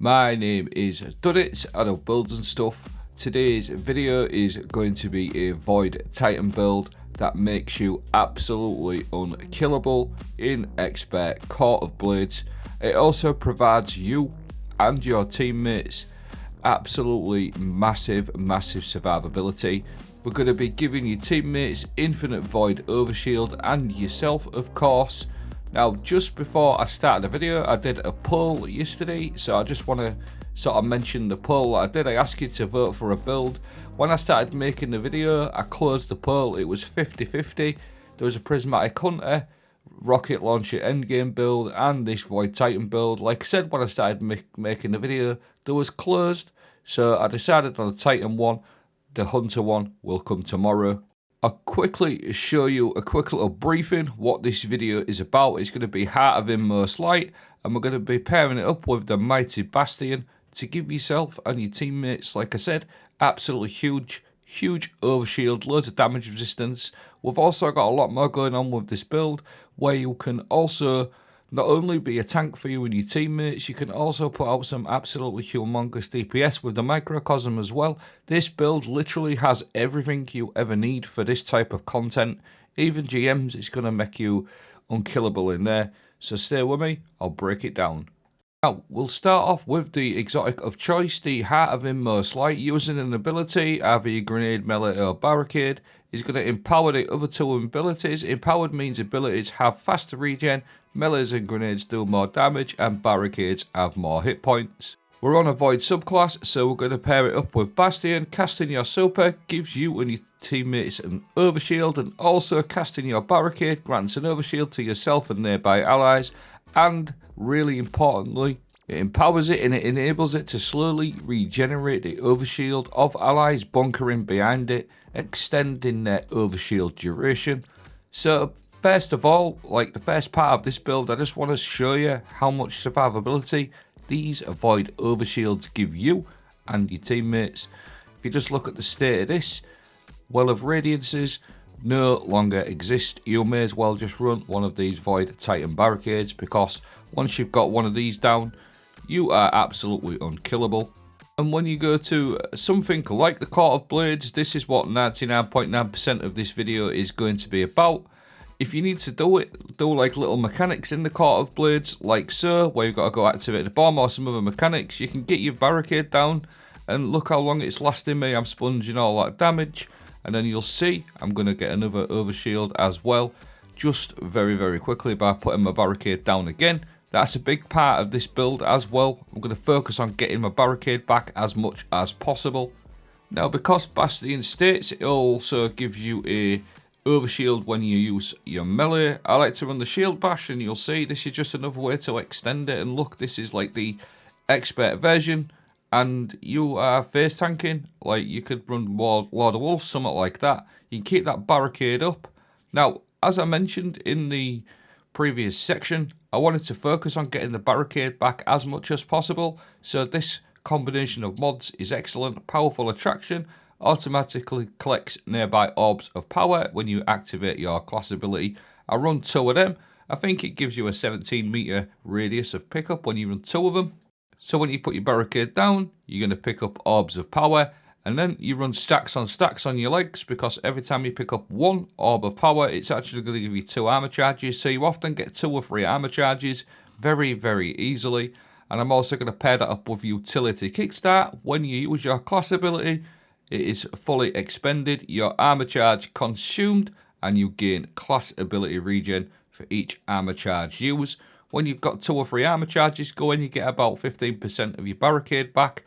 My name is Duddits, I do builds and stuff. Today's video is going to be a Void Titan build that makes you absolutely unkillable in Expert Court of Blades. It also provides you and your teammates absolutely massive survivability. We're going to be giving your teammates infinite Void Overshield and yourself, of course. Now, just before I started the video, I did a poll yesterday, so I just want to sort of mention the poll that I did. I asked you to vote for a build. When I started making the video, I closed the poll. It was 50-50. There was a Prismatic Hunter, Rocket Launcher Endgame build, and this Void Titan build. Like I said, when I started making the video, there was closed, so I decided on the Titan one. The Hunter one will come tomorrow. I'll quickly show you a quick little briefing what this video is about. It's going to be Heart of Inmost Light, and we're going to be pairing it up with the Mighty Bastion to give yourself and your teammates, like I said, absolutely huge overshield, loads of damage resistance. We've also got a lot more going on with this build, where you can also not only be a tank for you and your teammates, you can also put out some absolutely humongous DPS with the microcosm as well. This build literally has everything you ever need for this type of content. Even GMs, it's going to make you unkillable in there. So stay with me, I'll break it down. Now, we'll start off with the exotic of choice, the Heart of Inmost Light. Using an ability, either your grenade, melee or barricade, is going to empower the other two abilities. Empowered means abilities have faster regen, melees and grenades do more damage, and barricades have more hit points. We're on a Void subclass, so we're going to pair it up with Bastion. Casting your super gives you and your teammates an overshield, and also casting your barricade grants an overshield to yourself and nearby allies. And really importantly, it empowers it and it enables it to slowly regenerate the overshield of allies bunkering behind it, extending their overshield duration. So first of all, like the first part of this build, I just want to show you how much survivability these Void Overshields give you and your teammates. If you just look at the state of this, Well of Radiances no longer exist. You may as well just run one of these Void Titan barricades, because once you've got one of these down, you are absolutely unkillable. And when you go to something like the Court of Blades, this is what 99.9% of this video is going to be about. If you need to do it, do like little mechanics in the Court of Blades, like so, where you've got to go activate the bomb or some other mechanics. You can get your barricade down, and look how long it's lasting me. I'm sponging all that damage. And then you'll see I'm going to get another overshield as well, just very quickly by putting my barricade down again. That's a big part of this build as well. I'm going to focus on getting my barricade back as much as possible. Now, because Bastion states it also gives you a overshield when you use your melee, I like to run the shield bash, and you'll see this is just another way to extend it. And look, this is like the expert version. And you are face tanking, like you could run Lord of Wolf, something like that. You can keep that barricade up. Now, as I mentioned in the previous section, I wanted to focus on getting the barricade back as much as possible. So this combination of mods is excellent. Powerful Attraction automatically collects nearby orbs of power when you activate your class ability. I run 2 of them. I think it gives you a 17-meter radius of pickup when you run 2 of them. So when you put your barricade down, you're going to pick up orbs of power, and then you run stacks on your legs, because every time you pick up 1 orb of power, it's actually going to give you 2 armor charges. So you often get 2 or 3 armor charges very easily. And I'm also going to pair that up with utility kickstart. When you use your class ability, it is fully expended, your armor charge consumed, and you gain class ability regen for each armor charge used. When you've got 2 or 3 armor charges going, you get about 15% of your barricade back.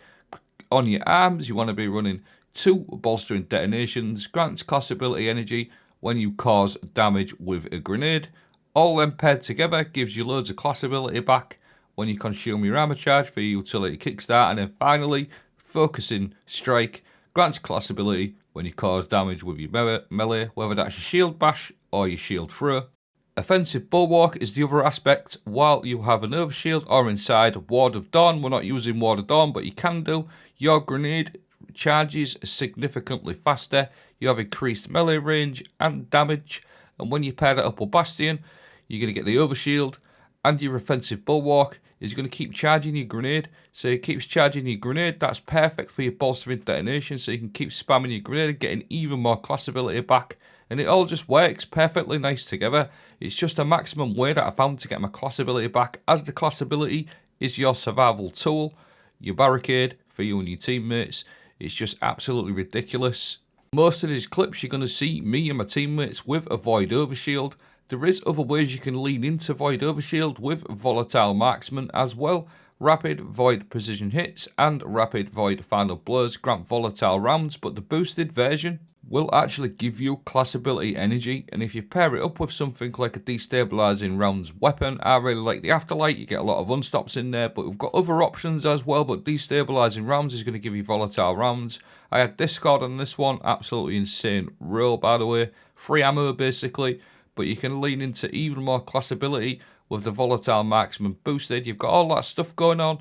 On your arms, you want to be running 2 bolstering detonations, grants class ability energy when you cause damage with a grenade. All them paired together gives you loads of class ability back when you consume your armor charge for your utility kickstart. And then finally, Focusing Strike grants class ability when you cause damage with your melee, whether that's your shield bash or your shield throw. Offensive Bulwark is the other aspect. While you have an overshield or inside Ward of Dawn, we're not using Ward of Dawn, but you can do, your grenade charges significantly faster. You have increased melee range and damage, and when you pair that up with Bastion, you're going to get the overshield and your offensive Bulwark is going to keep charging your grenade. So it keeps charging your grenade. That's perfect for your bolstering detonation. So you can keep spamming your grenade and getting even more class ability back. And it all just works perfectly nice together. It's just a maximum way that I found to get my class ability back, as the class ability is your survival tool, your barricade for you and your teammates. It's just absolutely ridiculous. Most of these clips you're going to see me and my teammates with a Void Overshield. There is other ways you can lean into Void Overshield with Volatile Marksman as well. Rapid Void Precision Hits and Rapid Void Final Blows grant volatile rounds, but the boosted version will actually give you class ability energy, and if you pair it up with something like a destabilizing rounds weapon, I really like the Afterlight. You get a lot of unstops in there, but we've got other options as well, but destabilizing rounds is going to give you volatile rounds. I had Discord on this one, absolutely insane roll by the way, free ammo basically, but you can lean into even more class ability with the Volatile Marksman boosted. You've got all that stuff going on,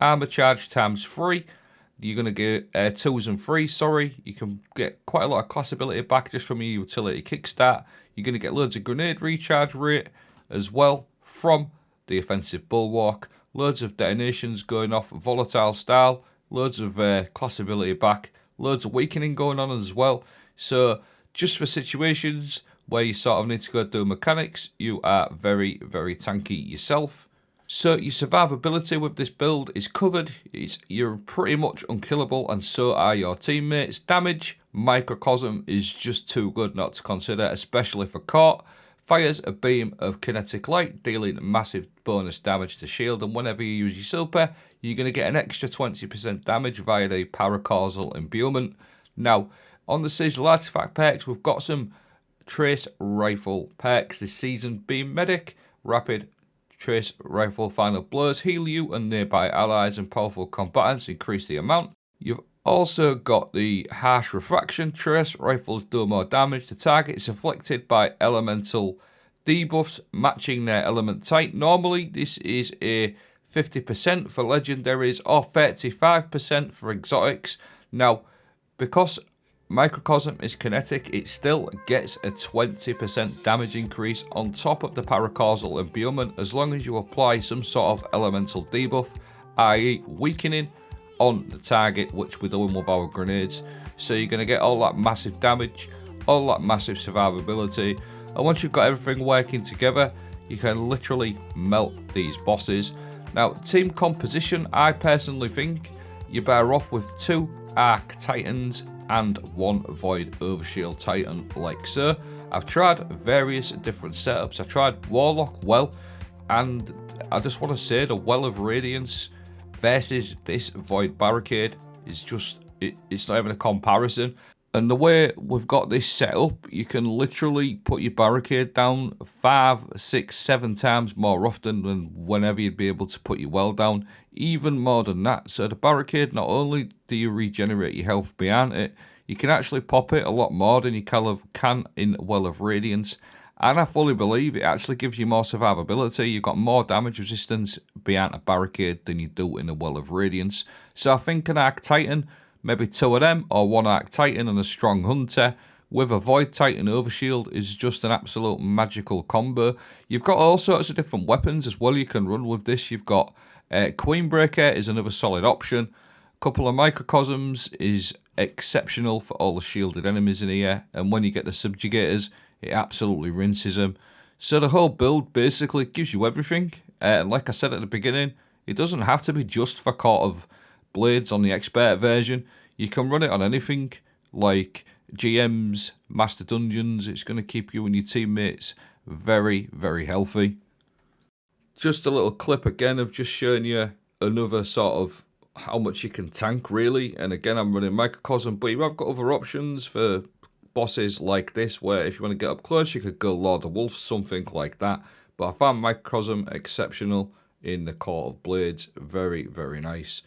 armor charge times 3. You're going to get 2s and 3s, sorry. You can get quite a lot of class ability back just from your utility kickstart. You're going to get loads of grenade recharge rate as well from the offensive bulwark. Loads of detonations going off volatile style. Loads of class ability back. Loads of weakening going on as well. So just for situations where you sort of need to go do mechanics, you are very, very tanky yourself. So your survivability with this build is covered. You're pretty much unkillable, and so are your teammates. Damage, Microcosm is just too good not to consider, especially for caught. Fires a beam of kinetic light, dealing massive bonus damage to shield, and whenever you use your super, you're going to get an extra 20% damage via the paracausal imbuement. Now, on the seasonal artifact perks, we've got some trace rifle perks this season, being medic, rapid trace rifle final blows heal you and nearby allies, and powerful combatants increase the amount. You've also got the harsh refraction. Trace rifles do more damage to targets afflicted by elemental debuffs matching their element type. Normally this is a 50% for legendaries or 35% for exotics. Now, because Microcosm is kinetic, it still gets a 20% damage increase on top of the paracausal imbuement as long as you apply some sort of elemental debuff, i.e. weakening, on the target, which we're doing with our grenades. So you're going to get all that massive damage, all that massive survivability, and once you've got everything working together, you can literally melt these bosses. Now, team composition, I personally think you're better off with 2 Arc Titans and 1 Void Overshield Titan like so. I've tried various different setups. I tried Warlock Well, and I just want to say the Well of Radiance versus this Void Barricade is just, it's not even a comparison. And the way we've got this set up, you can literally put your barricade down 5, 6, 7 times more often than whenever you'd be able to put your well down, even more than that. So the barricade, not only do you regenerate your health behind it, you can actually pop it a lot more than you can in Well of Radiance. And I fully believe it actually gives you more survivability. You've got more damage resistance behind a barricade than you do in a Well of Radiance. So I think an Arc Titan, maybe 2 of them, or 1 Arc Titan and a strong Hunter with a Void Titan Overshield is just an absolute magical combo. You've got all sorts of different weapons as well you can run with this. You've got Queenbreaker is another solid option. A couple of Microcosms is exceptional for all the shielded enemies in here, and when you get the Subjugators, it absolutely rinses them. So the whole build basically gives you everything, and like I said at the beginning, it doesn't have to be just for Court of Blades on the expert version. You can run it on anything like GMs, Master Dungeons. It's going to keep you and your teammates very, very healthy. Just a little clip again of just showing you another sort of how much you can tank really. And again, I'm running Microcosm, but you have got other options for bosses like this, where if you want to get up close, you could go Lord of Wolf, something like that. But I found Microcosm exceptional in the Court of Blades. Very, very nice.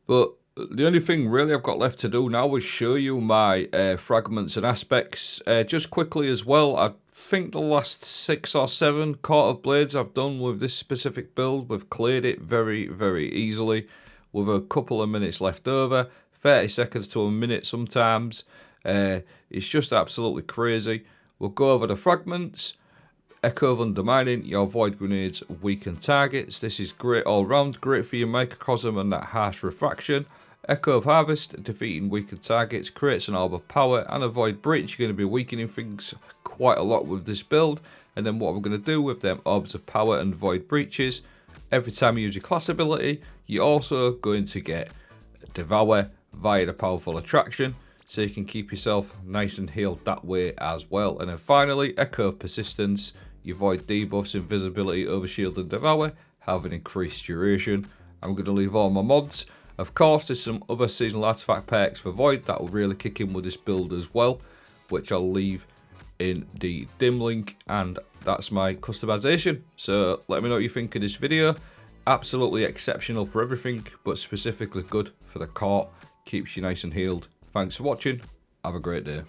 But the only thing really I've got left to do now is show you my fragments and aspects. Just quickly as well, I think the last 6 or 7 Court of Blades I've done with this specific build, we've cleared it very, very easily with a couple of minutes left over, 30 seconds to a minute sometimes. It's just absolutely crazy. We'll go over the fragments. Echo of Undermining, your Void Grenades weaken targets. This is great all round, great for your Microcosm and that harsh refraction. Echo of Harvest, defeating weakened targets, creates an orb of power and a Void Breach. You're going to be weakening things quite a lot with this build. And then what we're going to do with them orbs of power and Void Breaches, every time you use your class ability, you're also going to get Devour via the Powerful Attraction, so you can keep yourself nice and healed that way as well. And then finally, Echo of Persistence, your Void debuffs, Invisibility, Overshield and Devour have an increased duration. I'm going to leave all my mods. Of course, there's some other seasonal artifact perks for Void that will really kick in with this build as well, which I'll leave in the dim link, and that's my customization. So let me know what you think of this video. Absolutely exceptional for everything, but specifically good for the court. Keeps you nice and healed. Thanks for watching. Have a great day.